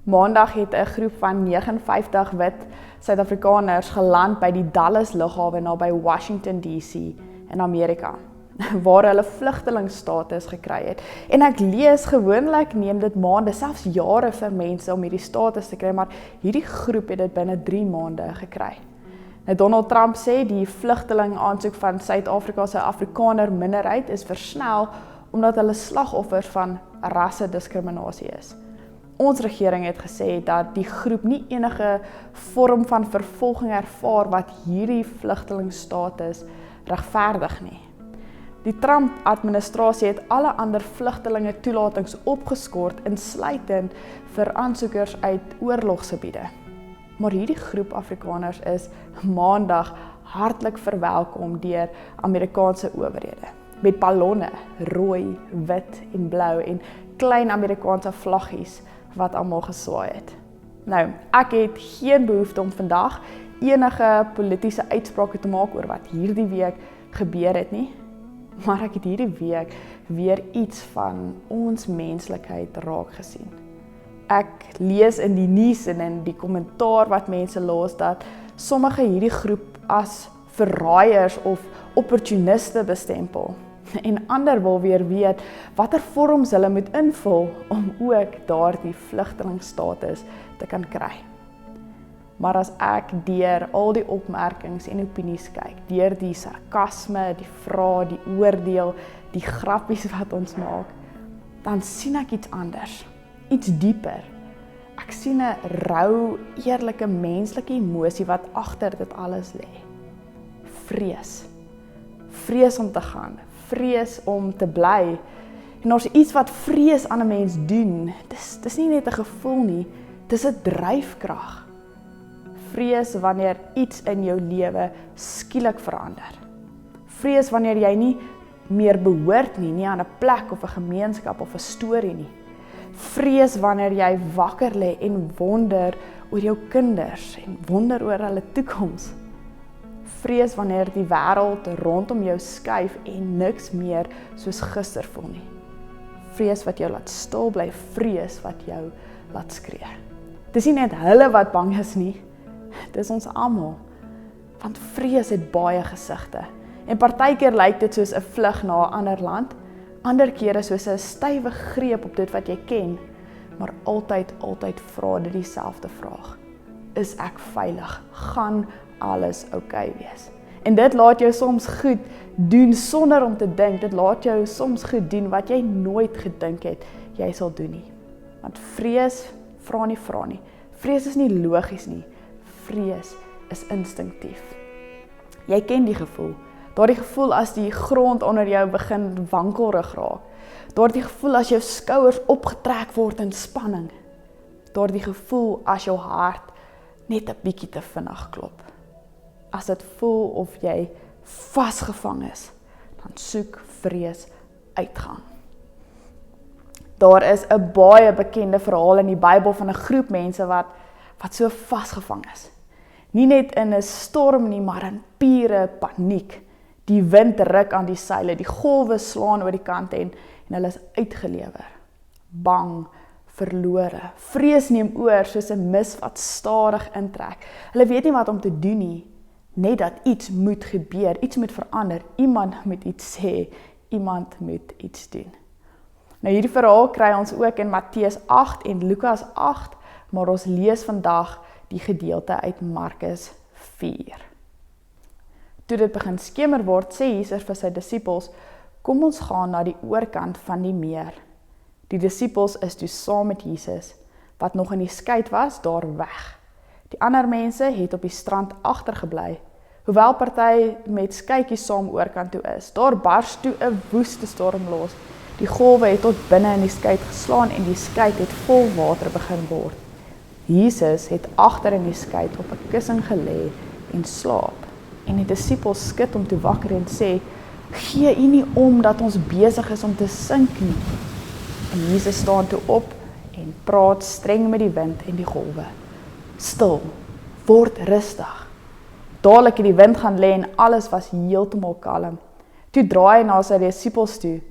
Maandag het 'n groep van 59 wit Suid-Afrikaners geland by die Dallas lughawe naby Washington DC in Amerika, waar hulle vlugtelingstatus gekry het. En ek lees gewoonlik neem dit maande, selfs jare vir mense om hierdie status te kry, maar hierdie groep het dit binne 3 maande gekry. Nou Donald Trump sê die vlugteling aansoek van Suid-Afrika se Afrikaner minderheid is versnel omdat hulle slagoffers van rassediskriminasie is. Ons regering het gesê dat die groep nie enige vorm van vervolging ervaar wat hierdie vlugtelingstatus regverdig nie. Die Trump-administrasie het alle ander vlugtelinge toelatings opgeskort, insluitend vir aansoekers uit oorlogsgebiede. Maar hierdie groep Afrikaners is Maandag hartlik verwelkom deur Amerikaanse owerhede. Met ballonne, rooi, wit en blou en klein Amerikaanse vlaggies wat almal geswaai het. Nou, ek het geen behoefte om vandag enige politieke uitsprake te maak oor wat hierdie week gebeur het nie, maar ek het hierdie week weer iets van ons menslikheid raak gesien. Ek lees in die nuus en in die kommentaar wat mense los dat sommige hierdie groep as verraaiers of opportuniste bestempel. En ander wil weer weet watter vorms hulle moet invul om ook daardie vlugtelingstatus te kan kry. Maar as ek deur al die opmerkings en opinies kyk, deur die sarkasme, die vrae, die oordeel, die grappies wat ons maak, dan sien ek iets anders, iets dieper. Ek sien 'n rou, eerlike menslike emosie wat agter dit alles lê. Vrees. Vrees om te gaan, vrees om te bly. En ons iets wat vrees aan 'n mens doen, dis nie net 'n gevoel nie, dis 'n dryfkrag. Vrees wanneer iets in jou lewe skielik verander. Vrees wanneer jy nie meer behoort nie aan 'n plek of 'n gemeenskap of 'n storie nie. Vrees wanneer jy wakker lê en wonder oor jou kinders en wonder oor hulle toekoms. Vrees wanneer die wêreld rondom jou skuif en niks meer soos gister voel nie. Vrees wat jou laat stil bly, vrees wat jou laat skree. Dis nie net hulle wat bang is nie, dis ons almal. Want vrees het baie gesigte. En partykeer lyk dit soos 'n vlug na 'n ander land, ander kere soos 'n stywe greep op dit wat jy ken, maar altyd vra dit dieselfde vraag. Is ek veilig? Gaan alles oukei wees? En dit laat jou soms goed doen sonder om te dink. Dit laat jou soms goed doen wat jy nooit gedink het jy sal doen nie. Want vrees vra nie. Vrees is nie logies nie. Vrees is instinktief. Jy ken die gevoel. Daardie gevoel as die grond onder jou begin wankelrig raak. Daardie gevoel as jou skouers opgetrek word in spanning. Daardie gevoel as jou hart net 'n bietjie te vinnig klop. As dit voel of jy vasgevang is, dan soek vrees uitgang. Daar is 'n baie bekende verhaal in die Bybel van 'n groep mense wat so vasgevang is. Nie net in 'n storm nie, maar in pure paniek. Die wind ruk aan die seile, die golwe slaan oor die kante en hulle is uitgelewer. Bang, verlore. Vrees neem oor soos 'n mis wat stadig intrek. Hulle weet nie wat om te doen nie, net dat iets moet gebeur, iets moet verander, iemand moet iets sê, iemand moet iets doen. Nou hierdie verhaal kry ons ook in Matteus 8 en Lukas 8, maar ons lees vandag die gedeelte uit Markus 4. Toe dit begin skemer word, sê Jesus vir sy disippels, kom ons gaan na die oorkant van die meer. Die disippels is toe saam met Jesus, wat nog in die skei was, daar weg. Die ander mense het op die strand agtergebly, hoewel party met skytjies saam oorkant toe is. Daar bars toe 'n woeste storm los. Die golwe het tot binne in die skei geslaan en die skei het vol water begin word. Jesus het agter in die skei op 'n kussing gelê en slaap. En die disippels skud hom toe wakker en sê, gee u nie om dat ons besig is om te sink nie. En Jesus staan toe op en praat streng met die wind en die golwe. Stil, word rustig. Dadelik het die wind gaan lê en alles was heeltemal kalm. Toe draai hy na sy disippels toe.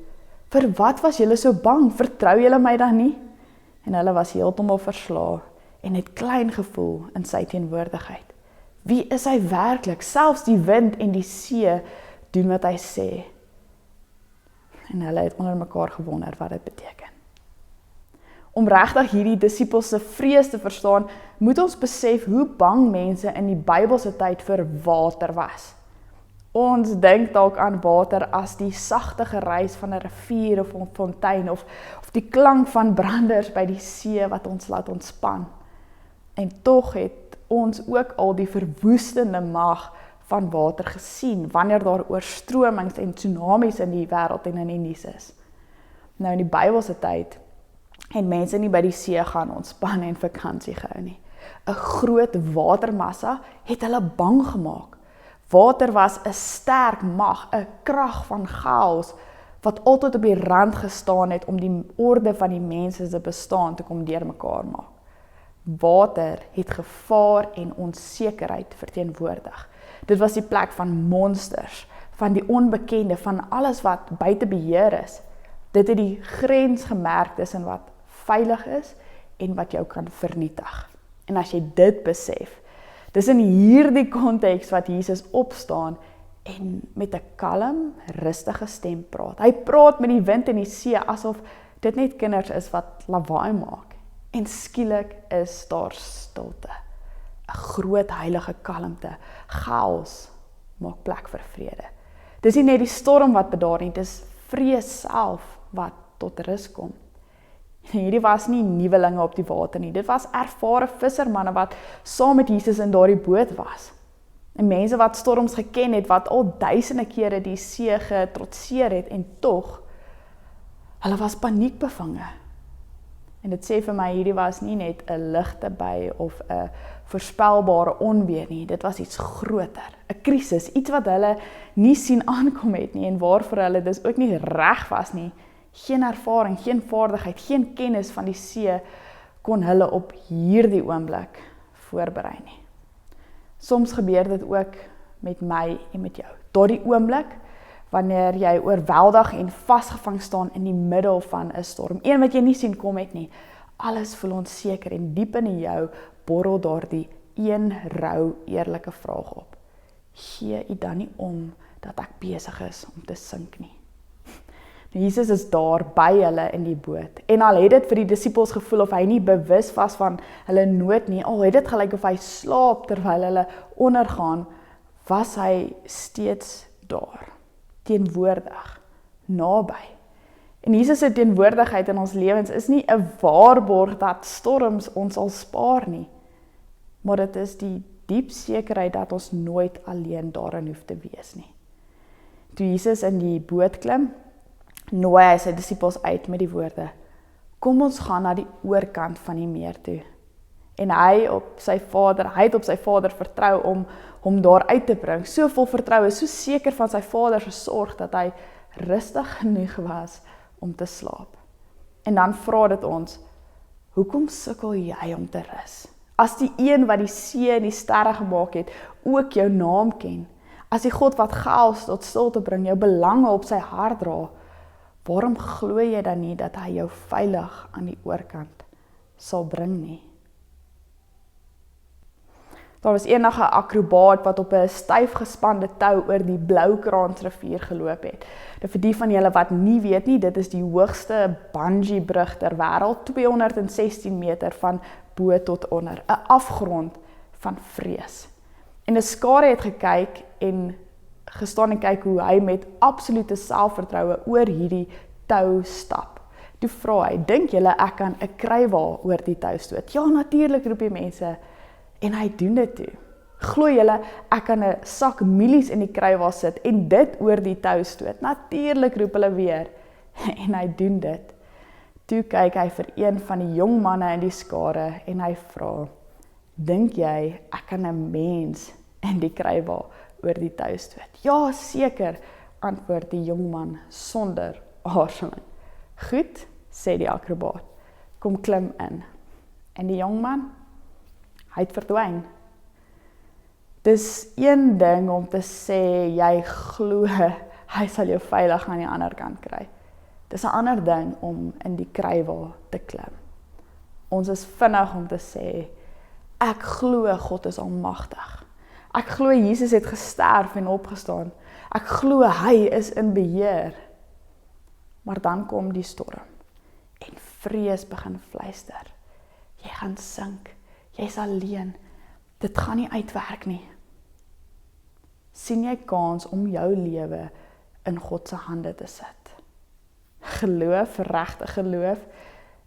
Vir wat was julle so bang? Vertrou julle my dan nie? En hulle was heeltemal verslae en het klein gevoel in sy teenwoordigheid. Wie is hy werklik? Selfs die wind en die see doen wat hy sê. En hulle het onder mekaar gewonder wat dit beteken. Om regtig hierdie disippels se vrees te verstaan, moet ons besef hoe bang mense in die Bybelse tyd vir water was. Ons dink dalk aan water as die sagte geruis van 'n rivier of 'n fontein of die klank van branders by die see wat ons laat ontspan. En tog het ons ook al die verwoestende mag van water gesien wanneer daar oorstromings en tsunamies in die wêreld en in die nuus is. Nou in die Bybelse tyd en mense nie by die see gaan ontspan en vakansie gehou nie. 'n Groot watermassa het hulle bang gemaak. Water was 'n sterk mag, 'n krag van chaos wat altyd op die rand gestaan het om die orde van die mense se bestaan te kom deurmekaar maak. Water het gevaar en onsekerheid verteenwoordig. Dit was die plek van monsters, van die onbekende, van alles wat buite beheer is. Dit het die grens gemerk tussen wat veilig is en wat jou kan vernietig. En as jy dit besef, dis in hierdie konteks wat Jesus opstaan en met 'n kalm, rustige stem praat. Hy praat met die wind en die see asof dit net kinders is wat lawaai maak. En skielik is daar stilte. 'n Groot heilige kalmte. Chaos maak plek vir vrede. Dis nie net die storm wat bedaar nie, dis vrees self wat tot rus kom. En hierdie was nie nuwelinge op die water nie, dit was ervare vissermanne wat saam met Jesus in daardie boot was. En mense wat storms geken het, wat al duisende kere die see getrotseer het en tog, hulle was paniekbevange. En dit sê vir my, hierdie was nie net 'n ligte by of 'n voorspelbare onweer nie, dit was iets groter, 'n krisis, iets wat hulle nie sien aankom het nie en waarvoor hulle dus ook nie reg was nie. Geen ervaring, geen vaardigheid, geen kennis van die see kon hulle op hierdie oomblik voorberei nie. Soms gebeur dit ook met my en met jou. Daardie oomblik, wanneer jy oorweldig en vasgevang staan in die middel van 'n storm, een wat jy nie sien kom het nie. Alles voel onseker en diep in jou borrel daardie een rou, eerlike vraag op. Gee U dan nie om dat ek besig is om te sink nie? Jesus is daar by hulle in die boot. En al het dit vir die disippels gevoel of hy nie bewus was van hulle nood nie, al het dit gelyk of hy slaap terwyl hulle ondergaan, was hy steeds daar, teenwoordig, naby. En Jesus se teenwoordigheid in ons lewens is nie 'n waarborg dat storms ons sal spaar nie, maar dit is die diep sekerheid dat ons nooit alleen daarin hoef te wees nie. Toe Jesus in die boot klim, nooi hy sy disippels uit met die woorde: kom ons gaan na die oorkant van die meer toe. En hy het op sy Vader vertrou om hom daar uit te bring. So vol vertroue, so seker van sy Vader se sorg dat hy rustig genoeg was om te slaap. En dan vra dit ons: hoekom sukkel jy om te rus? As die een wat die see en die sterre gemaak het, ook jou naam ken, as die God wat chaos tot stilte bring, jou belange op sy hart dra, waarom glo jy dan nie dat hy jou veilig aan die oorkant sal bring nie? Daar was eendag 'n akrobaat wat op 'n styf gespande tou oor die Bloukransrivier geloop het. Vir die van julle wat nie weet nie, dit is die hoogste bungee brug ter wêreld, 216 meter van bo tot onder, 'n afgrond van vrees. En 'n skare het gekyk en gestaan en kyk hoe hy met absolute selfvertroue oor hierdie tou stap. Toe vra hy: dink julle ek kan 'n krywaal oor die tou stoot? Ja, natuurlik, roep die mense. En hy doen dit toe. Glo julle ek kan 'n sak mielies in die krywaal sit en dit oor die tou stoot? Natuurlik, roep hulle weer. En hy doen dit. Toe kyk hy vir een van die jong manne in die skare en hy vra: dink jy ek kan 'n mens in die krywaal oor die tou stoot? Ja, seker, antwoord die jong man sonder aarzeling. Goed, sê die akrobaat, kom klim in. En die jong man, hy het verdwyn. Dis een ding om te sê jy glo hy sal jou veilig aan die ander kant kry. Dis 'n ander ding om in die krywaal te klim. Ons is vinnig om te sê, ek glo God is almagtig. Ek glo Jesus het gesterf en opgestaan. Ek glo hy is in beheer. Maar dan kom die storm en vrees begin fluister. Jy gaan sink, jy's alleen, dit gaan nie uitwerk nie. Sien jy kans om jou lewe in God se hande te sit? Geloof, regte geloof,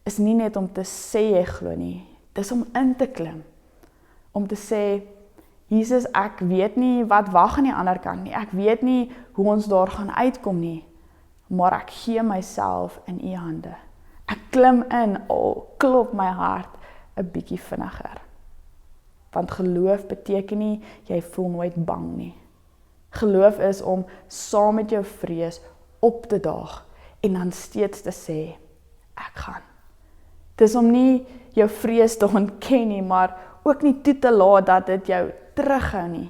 is nie net om te sê jy glo nie, dis om in te klim. Om te sê, Jesus, ek weet nie wat wag aan die ander kant nie, ek weet nie hoe ons daar gaan uitkom nie, maar ek gee myself in u hande. Ek klim in, al klop my hart 'n bietjie vinniger. Want geloof beteken nie, jy voel nooit bang nie. Geloof is om saam met jou vrees op te daag en dan steeds te sê, ek gaan. Dis om nie jou vrees te ontken nie, maar ook nie toe te laat dat dit jou terughou nie.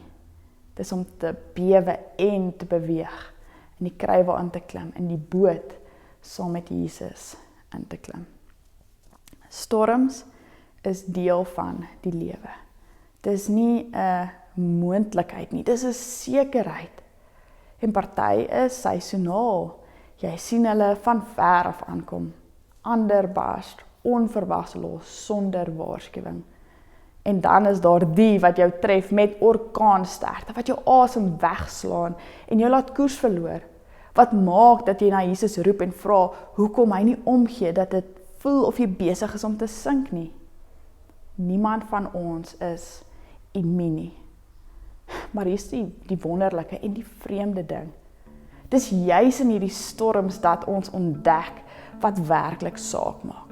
Dis om te bewe en te beweeg, in die krywe aan te klim, in die boot saam met Jesus in te klim. Storms is deel van die lewe. Dis nie 'n moontlikheid nie, dis 'n sekerheid. En party is seisoonaal. Jy sien hulle van ver af aankom. Ander barst onverwags los sonder waarskuwing. En dan is daar die wat jou tref met orkaansterkte, wat jou asem wegslaan en jou laat koers verloor. Wat maak dat jy na Jesus roep en vra hoekom hy nie omgee, dat dit voel of jy besig is om te sink nie. Niemand van ons is immuun nie. Maar hier is die wonderlike en die vreemde ding. Dis juis in hierdie storms dat ons ontdek wat werklik saak maak.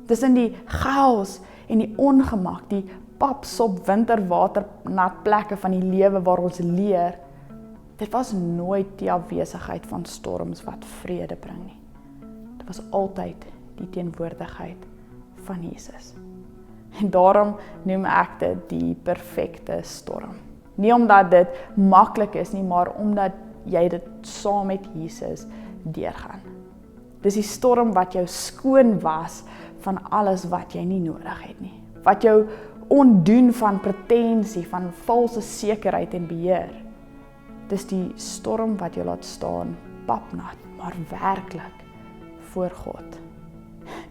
Dis in die chaos en die ongemak, die papsop winterwater nat plekke van die lewe waar ons leer, dit was nooit die afwesigheid van storms wat vrede bring nie. Dit was altyd die teenwoordigheid van Jesus. En daarom noem ek dit die perfekte storm. Nie omdat dit maklik is nie, maar omdat jy dit saam met Jesus deurgaan. Dis die storm wat jou skoon was van alles wat jy nie nodig het nie. Wat jou ontdoen van pretensie, van valse sekerheid en beheer. Dis die storm wat jou laat staan, papnat, maar werklik voor God.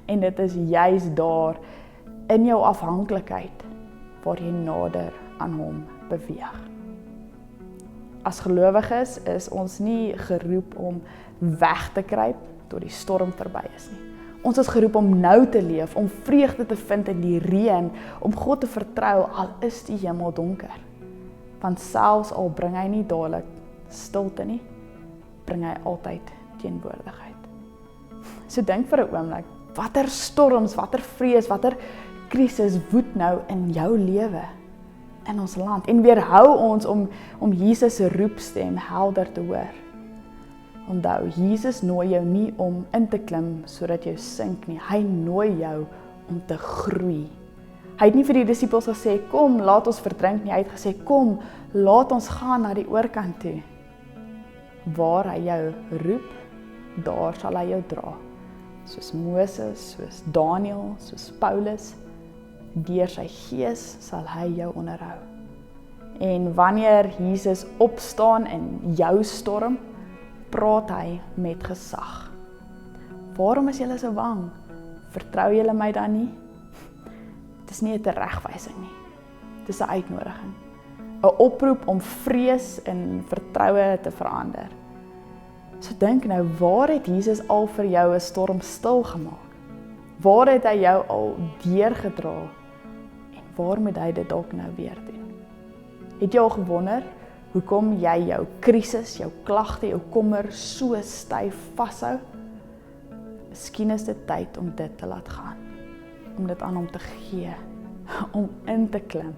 En dit is juis daar in jou afhanklikheid waar jy nader aan hom beweeg. As gelowiges is ons nie geroep om weg te kruip tot die storm verby is nie. Ons is geroep om nou te leef, om vreugde te vind in die reën, om God te vertrou al is die hemel donker. Want selfs al bring hy nie dadelik stilte nie, bring hy altyd teenwoordigheid. So dink vir 'n oomblik, watter storms, watter vrees, watter krisis woed nou in jou lewe, in ons land, en weerhou ons om Jesus se roepstem helder te hoor. Onthou, Jesus nooi jou nie om in te klim sodat jy sink nie. Hy nooi jou om te groei. Hy het nie vir die disippels gesê, kom, laat ons verdrink nie. Hy het gesê, kom, laat ons gaan na die oorkant toe. Waar hy jou roep, daar sal hy jou dra. Soos Moses, soos Daniel, soos Paulus. Deur sy gees sal hy jou onderhou. En wanneer Jesus opstaan in jou storm, praat hy met gesag. Waarom is julle so bang? Vertrou julle my dan nie? Dit is nie 'n teregwysing nie. Dit is 'n uitnodiging. 'n Oproep om vrees in vertroue te verander. So dink nou, waar het Jesus al vir jou 'n storm stil gemaak? Waar het hy jou al deurgedra? En waar moet hy dit dalk nou weer doen? Het jy al gewonder hoekom jy jou krisis, jou klagte, jou kommer so styf vashou? Miskien is dit tyd om dit te laat gaan. Om dit aan hom te gee. Om in te klim.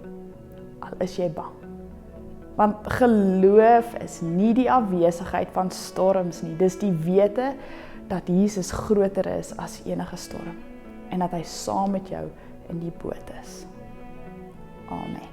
Al is jy bang. Want geloof is nie die afwesigheid van storms nie. Dis die wete dat Jesus groter is as enige storm. En dat hy saam met jou in die boot is. Amen.